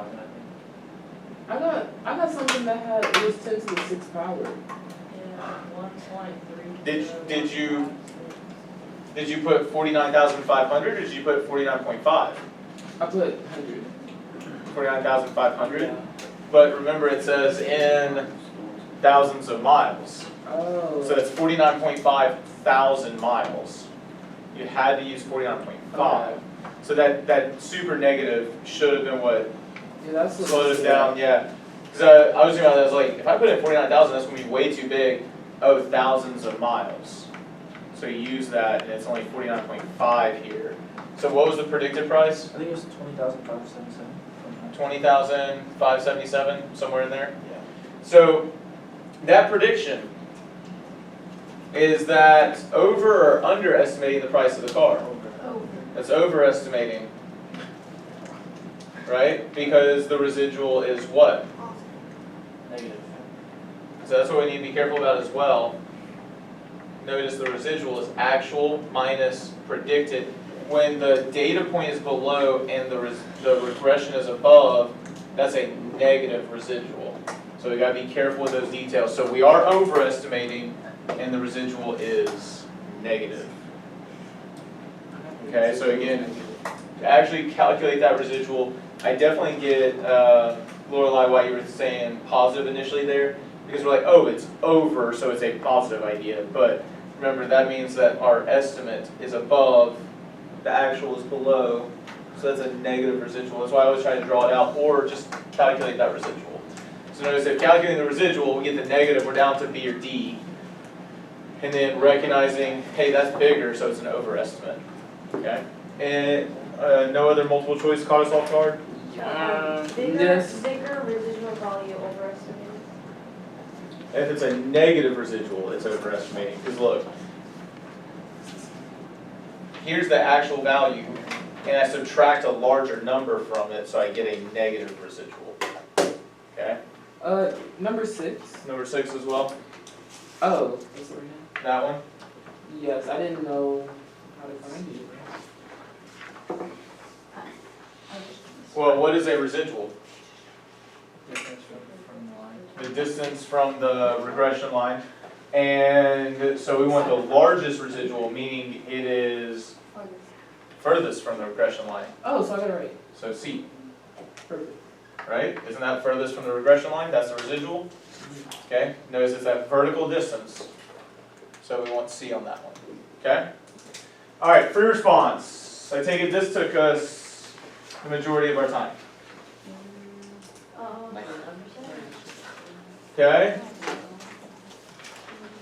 think. I got something that had, it was 10 to the 6th power. Did you put 49,500 or did you put 49.5? I put 100. 49,500? Yeah. But remember it says in thousands of miles. Oh. So that's 49.5 thousand miles. You had to use 49.5. Okay. So that super negative should have been what Yeah, that's what slowed us down, yeah. Cause I was thinking about that, I was like, if I put in 49,000, that's gonna be way too big of thousands of miles. So you use that, and it's only 49.5 here. So what was the predicted price? I think it was 20,577. 20,577, somewhere in there? Yeah. So that prediction is that over or underestimating the price of the car? That's overestimating, right? Because the residual is what? Negative. So that's what we need to be careful about as well. Notice the residual is actual minus predicted. When the data point is below and the regression is above, that's a negative residual. So we gotta be careful with those details. So we are overestimating and the residual is negative. Okay, so again, to actually calculate that residual, I definitely get, Lorelai, why you were saying positive initially there, because we're like, oh, it's over, so it's a positive idea. But remember, that means that our estimate is above, the actual is below, so that's a negative residual. That's why I always try to draw it out, or just calculate that residual. So notice if calculating the residual, we get the negative, we're down to B or D. And then recognizing, hey, that's bigger, so it's an overestimate. Okay? And no other multiple choice caught us off guard? Yes. Bigger residual value overestimated. If it's a negative residual, it's overestimating. Because look, here's the actual value, and I subtract a larger number from it, so I get a negative residual. Okay? Number 6. Number 6 as well. Oh, that's what we're doing. That one. Yes, I didn't know how to find it. Well, what is a residual? Difference from the line. The distance from the regression line. And so we want the largest residual, meaning it is furthest from the regression line. Oh, so I got it right. So C, Perfect. right? Isn't that furthest from the regression line? That's the residual. Okay, notice it's that vertical distance. So we want C on that one. Okay? All right, free response. I take it this took us the majority of our time. Okay?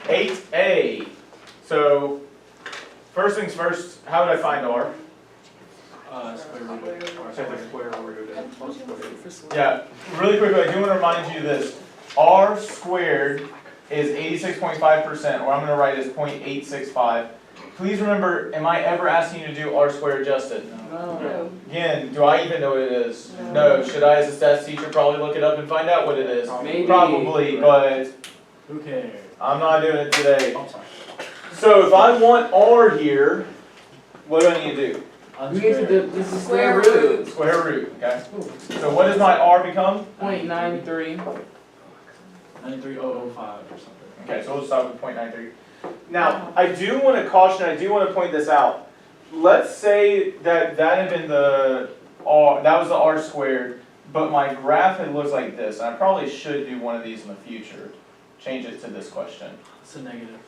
8A. So, first things first, how would I find R? Square root of R Check the squared. square root of plus square. Yeah, really quickly, I do want to remind you this. R squared is 86.5%, or I'm going to write as 0.865. Please remember, am I ever asking you to do R squared adjusted? No. Again, do I even know what it is? No. Should I, as a stats teacher, probably look it up and find out what it is? Maybe. Probably, but Who cares? I'm not doing it today. I'm sorry. So if I want R here, what do I need to do? We get to this is square root. Square root, okay? So what does my R become? 0.93. 93005 or something. Okay, so we'll start with 0.93. Now, I do want to caution, I do want to point this out. Let's say that that had been the R, that was the R squared, but my graph had looked like this, and I probably should do one of these in the future. Change it to this question. It's a negative.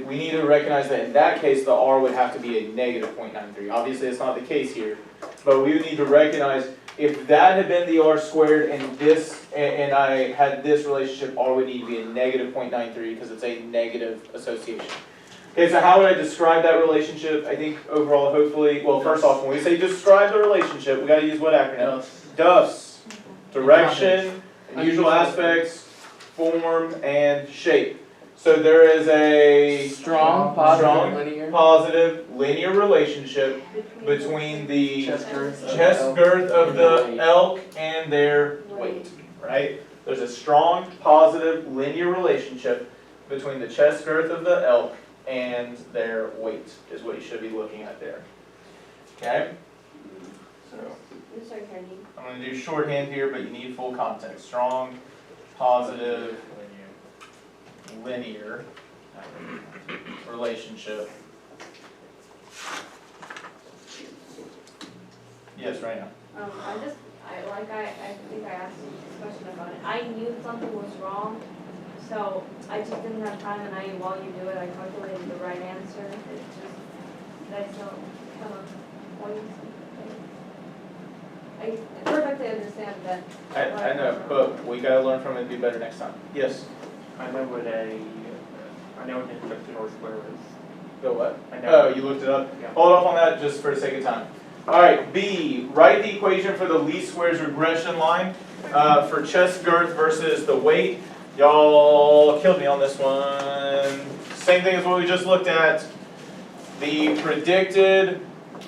We need to recognize that in that case, the R would have to be a negative 0.93. Obviously, it's not the case here, but we would need to recognize if that had been the R squared and this, and I had this relationship, R would need to be a negative 0.93 because it's a negative association. Okay, so how would I describe that relationship? I think overall, hopefully, well, first off, when we say describe the relationship, we got to use what acronym? DUFS. Direction, unusual aspects, form, and shape. So there is a Strong, positive, linear relationship between the chest girth, chest girth of the elk and their weight, right? There's a strong, positive, linear relationship between the chest girth of the elk and their weight, is what you should be looking at there. Okay? So, I'm going to do shorthand here, but you need full context. Strong, positive, linear relationship. Yes, right now. I think I asked you this question about it. I knew something was wrong, so I just didn't have time, and while you do it, I calculated the right answer. It's just, that's not kind of what you I perfectly understand that. I know, but we gotta learn from it and do better next time. Yes, I know what an introduction or square is. go what? I Oh, know. you looked it up? Yeah. Hold off on that just for the sake of time. Alright, B, write the equation for the least squares regression line for chest girth versus the weight. Y'all killed me on this one. Same thing as what we just looked at. The predicted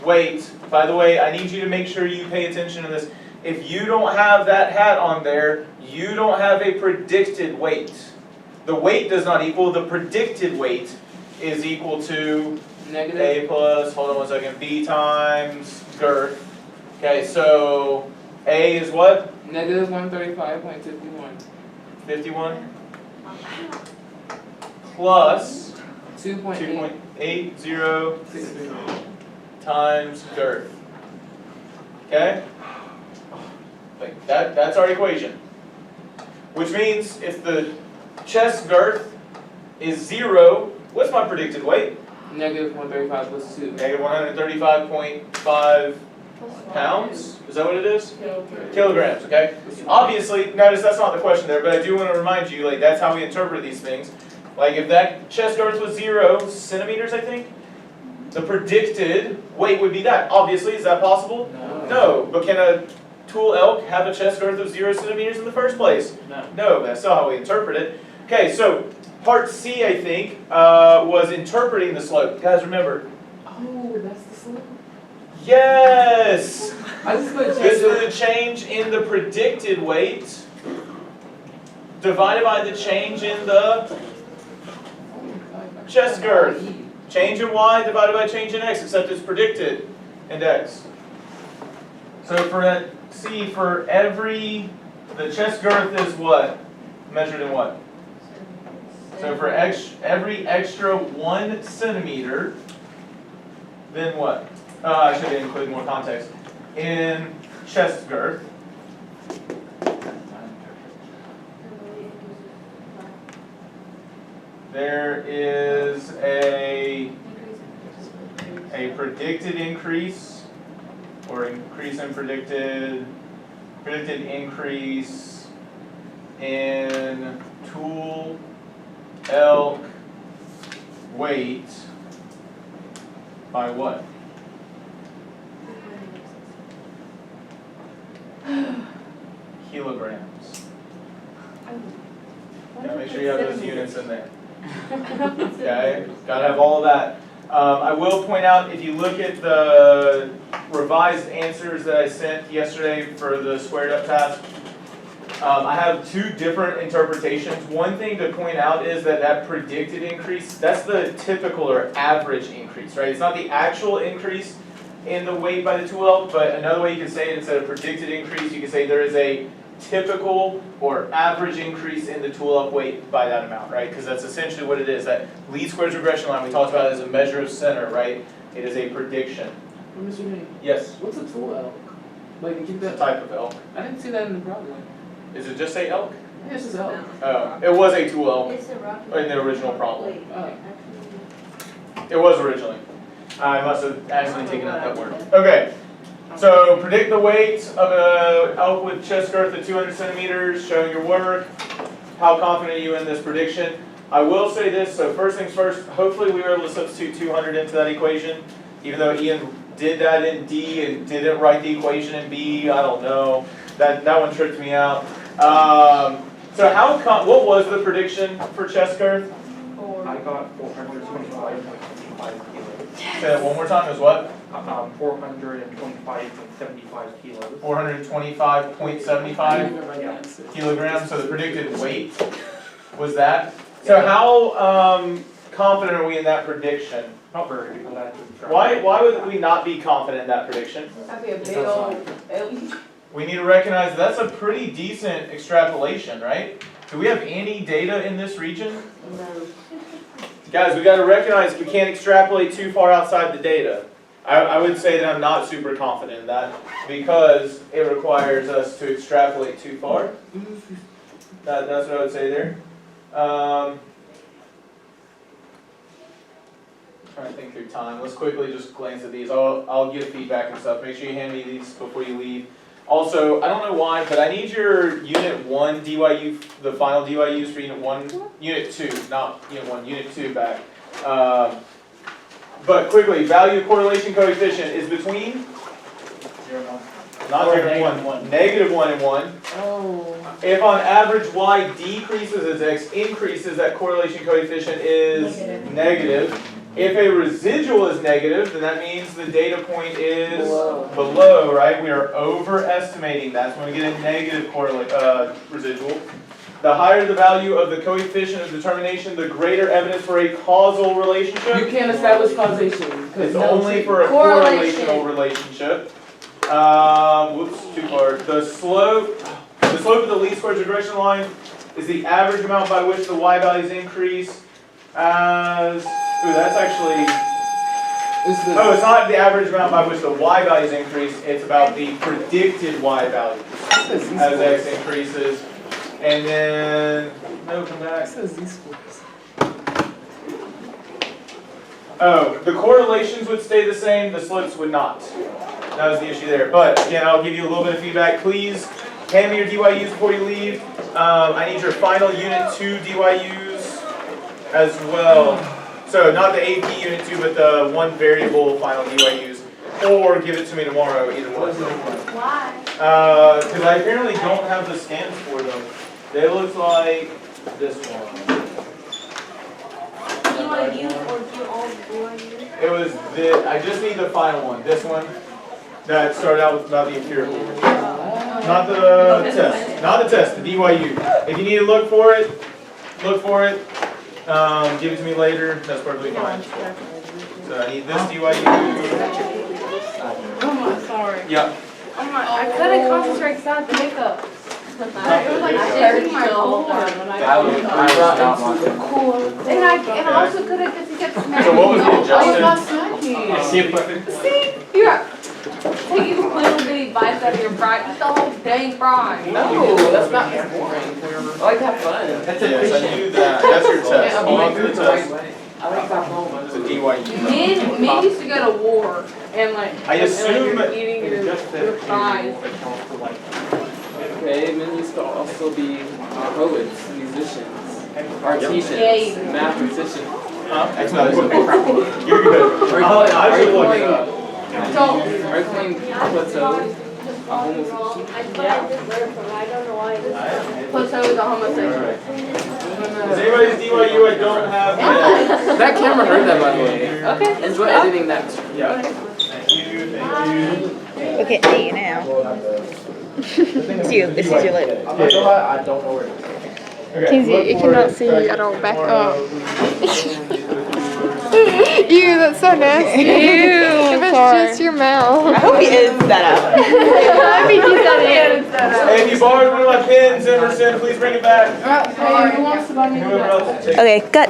weight. By the way, I need you to make sure you pay attention to this. If you don't have that hat on there, you don't have a predicted weight. The weight does not equal, the predicted weight is equal to Negative. A plus, hold on one second, B times girth. Okay, so A is what? Negative 135.51. 51 plus 2.8. 2.80 times girth. Okay? Like that's our equation. Which means if the chest girth is 0, what's my predicted weight? Negative 135 plus 2. Negative 135.5 pounds? Is that what it is? Kilograms, okay? Obviously, notice that's not the question there, but I do want to remind you, like, that's how we interpret these things. Like, if that chest girth was 0 centimeters, I think, the predicted weight would be that. Obviously, is that possible? No, but can a tool elk have a chest girth of 0 centimeters in the first place? No, that's not how we interpret it. Okay, so part C, I think, was interpreting the slope. Guys, remember? Oh, that's the slope. Yes! I just put This is the change in the predicted weight divided by the change in the chest girth. Change in y divided by change in x, except it's predicted in x. So for that C, for the chest girth is what? Measured in what? So for every extra 1 centimeter, then what? I should include more context. In chest girth, there is a predicted increase, or increase in predicted increase in tool elk weight by what? Kilograms. Gotta make sure you have those units in there. Okay, gotta have all of that. I will point out, if you look at the revised answers that I sent yesterday for the squared up task, I have 2 different interpretations. One thing to point out is that predicted increase, that's the typical or average increase, right? It's not the actual increase in the weight by the tool elk, but another way you can say it, instead of predicted increase, you can say there is a typical or average increase in the tool elk weight by that amount, right? Because that's essentially what it is. That least squares regression line we talked about as a measure of center, right? It is a prediction. Mr. Nate, Yes, what's a tool elk? Like, you keep it's a that. type of elk. I didn't see that in the problem. Is it just say elk? Yeah, it's just elk. Oh, it was a tool elk It's a rocky. in the original problem. Oh. It was originally. I must have accidentally taken out that word. Okay, so predict the weight of an elk with chest girth of 200 centimeters, showing your work. How confident are you in this prediction? I will say this, so first things first, hopefully we were able to substitute 200 into that equation, even though Ian did that in D and didn't write the equation in B, I don't know. That one tripped me out. So what was the prediction for chest girth? I got 425.25 kilos. Say that one more time, it was what? 425.75 kilos. 425.75 kilograms, so the predicted weight was that. So how confident are we in that prediction? Not very, because I had to try. Why would we not be confident in that prediction? That'd be a big old, We need to recognize that's a pretty decent extrapolation, right? Do we have any data in this region? Guys, we gotta recognize we can't extrapolate too far outside the data. I would say that I'm not super confident in that because it requires us to extrapolate too far. That's what I would say there. Trying to think through time. Let's quickly just glance at these. I'll give feedback and stuff. Make sure you hand me these before you leave. Also, I don't know why, but I need your Unit 1 DYU, the final DYUs for Unit 1, Unit 2, not Unit 1, Unit 2 back. But quickly, value of correlation coefficient is between, 0 and 1. not Or 0 and 1, -1. -1 and 1. Oh. If on average y decreases as x increases, that correlation coefficient is negative. If a residual is negative, then that means the data point is below, right? We are overestimating. That's when we get a negative residual. The higher the value of the coefficient of determination, the greater evidence for a causal relationship. You can't establish causation. It's only for a correlational relationship. Whoops, too far. The slope of the least squares regression line is the average amount by which the y values increase as, ooh, that's actually, oh, it's not the average amount by which the y values increase, it's about the predicted y values as x increases. And then, no, come back. Oh, the correlations would stay the same, the slopes would not. That was the issue there. But again, I'll give you a little bit of feedback. Please hand me your DYUs before you leave. I need your final Unit 2 DYUs as well. So not the AP Unit 2, but the one variable final DYUs. Or give it to me tomorrow, either one. Why? Because I apparently don't have the scans for them. They look like this one. DYU or do all DYU? It was I just need the final one. This one that started out with about the empirical. Not the test. Not the test, the DYU. If you need to look for it, look for it. Give it to me later. That's perfectly fine. So I need this DYU. Oh my, sorry. Yeah. Oh my, I couldn't concentrate because I had the hiccups. It was like shaking my core when I and I also couldn't because he kept smacking. So what was the me. adjustment? I was not smacking. See, you're taking little bitty bites out of your fry. Eat the whole dang fry. No, that's not boring. I like to have fun. Yes, I knew that. That's your test. I'm Hold on like to do the it the right test. way. I like to have fun. It's a DYU. Men used to go to war and like I assume you're eating your fries. Okay, men used to also be poets, musicians, artisans, mathematicians. You're good. I should look it up. So, Are you playing plateau? I just learned from it. I don't know why this plateau is a homosexual. Is anybody's DYU I don't have yet? That camera heard that, by the way. Okay. Enjoy editing that. Yeah. Thank you, thank you. Look at me now. It's you. This is your lip. I'm not gonna lie, I don't know where it is. Okay, Kinsey, look it for cannot see you. I don't back for, up. Ew, that's so nasty. Ew, if it's just your mouth. I hope he edits that out. I think he's done it. Hey, if you borrowed one of my pins, Emerson, please bring it back. Hey, who wants to buy me Whoever else is taking Okay, cut.